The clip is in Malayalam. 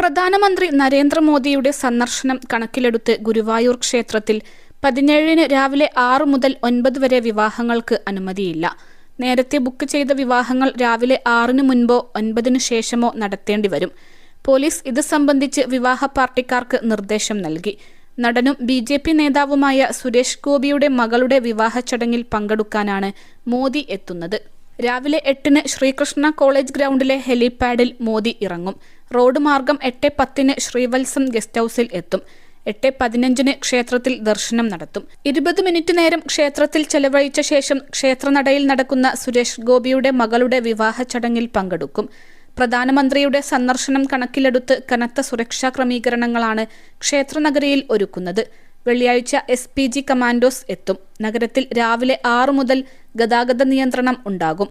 പ്രധാനമന്ത്രി നരേന്ദ്രമോദിയുടെ സന്ദർശനം കണക്കിലെടുത്ത് ഗുരുവായൂർ ക്ഷേത്രത്തിൽ 17-ന് രാവിലെ 6 മുതൽ 9 വരെ വിവാഹങ്ങൾക്ക് അനുമതിയില്ല. നേരത്തെ ബുക്ക് ചെയ്ത വിവാഹങ്ങൾ രാവിലെ 6-ന് മുൻപോ 9-ന് ശേഷമോ നടത്തേണ്ടി വരും. പോലീസ് ഇത് സംബന്ധിച്ച് വിവാഹ പാർട്ടിക്കാർക്ക് നിർദ്ദേശം നൽകി. നടനും BJP നേതാവുമായ സുരേഷ് ഗോപിയുടെ മകളുടെ വിവാഹ ചടങ്ങിൽ പങ്കെടുക്കാനാണ് മോദി എത്തുന്നത്. രാവിലെ 8-ന് ശ്രീകൃഷ്ണ കോളേജ് ഗ്രൗണ്ടിലെ ഹെലിപാഡിൽ മോദി ഇറങ്ങും. റോഡ് മാർഗം 8:10-ന് ശ്രീവത്സം ഗസ്റ്റ് ഹൌസിൽ എത്തും. 8:15-ന് ക്ഷേത്രത്തിൽ ദർശനം നടത്തും. 20 മിനിറ്റ് നേരം ക്ഷേത്രത്തിൽ ചെലവഴിച്ച ശേഷം ക്ഷേത്രനടയിൽ നടക്കുന്ന സുരേഷ് ഗോപിയുടെ മകളുടെ വിവാഹ ചടങ്ങിൽ പങ്കെടുക്കും. പ്രധാനമന്ത്രിയുടെ സന്ദർശനം കണക്കിലെടുത്ത് കനത്ത സുരക്ഷാ ക്രമീകരണങ്ങളാണ് ക്ഷേത്രനഗരിയിൽ ഒരുക്കുന്നത്. വെള്ളിയാഴ്ച SPG കമാൻഡോസ് എത്തും. നഗരത്തിൽ രാവിലെ 6 മുതൽ ഗതാഗത നിയന്ത്രണം ഉണ്ടാകും.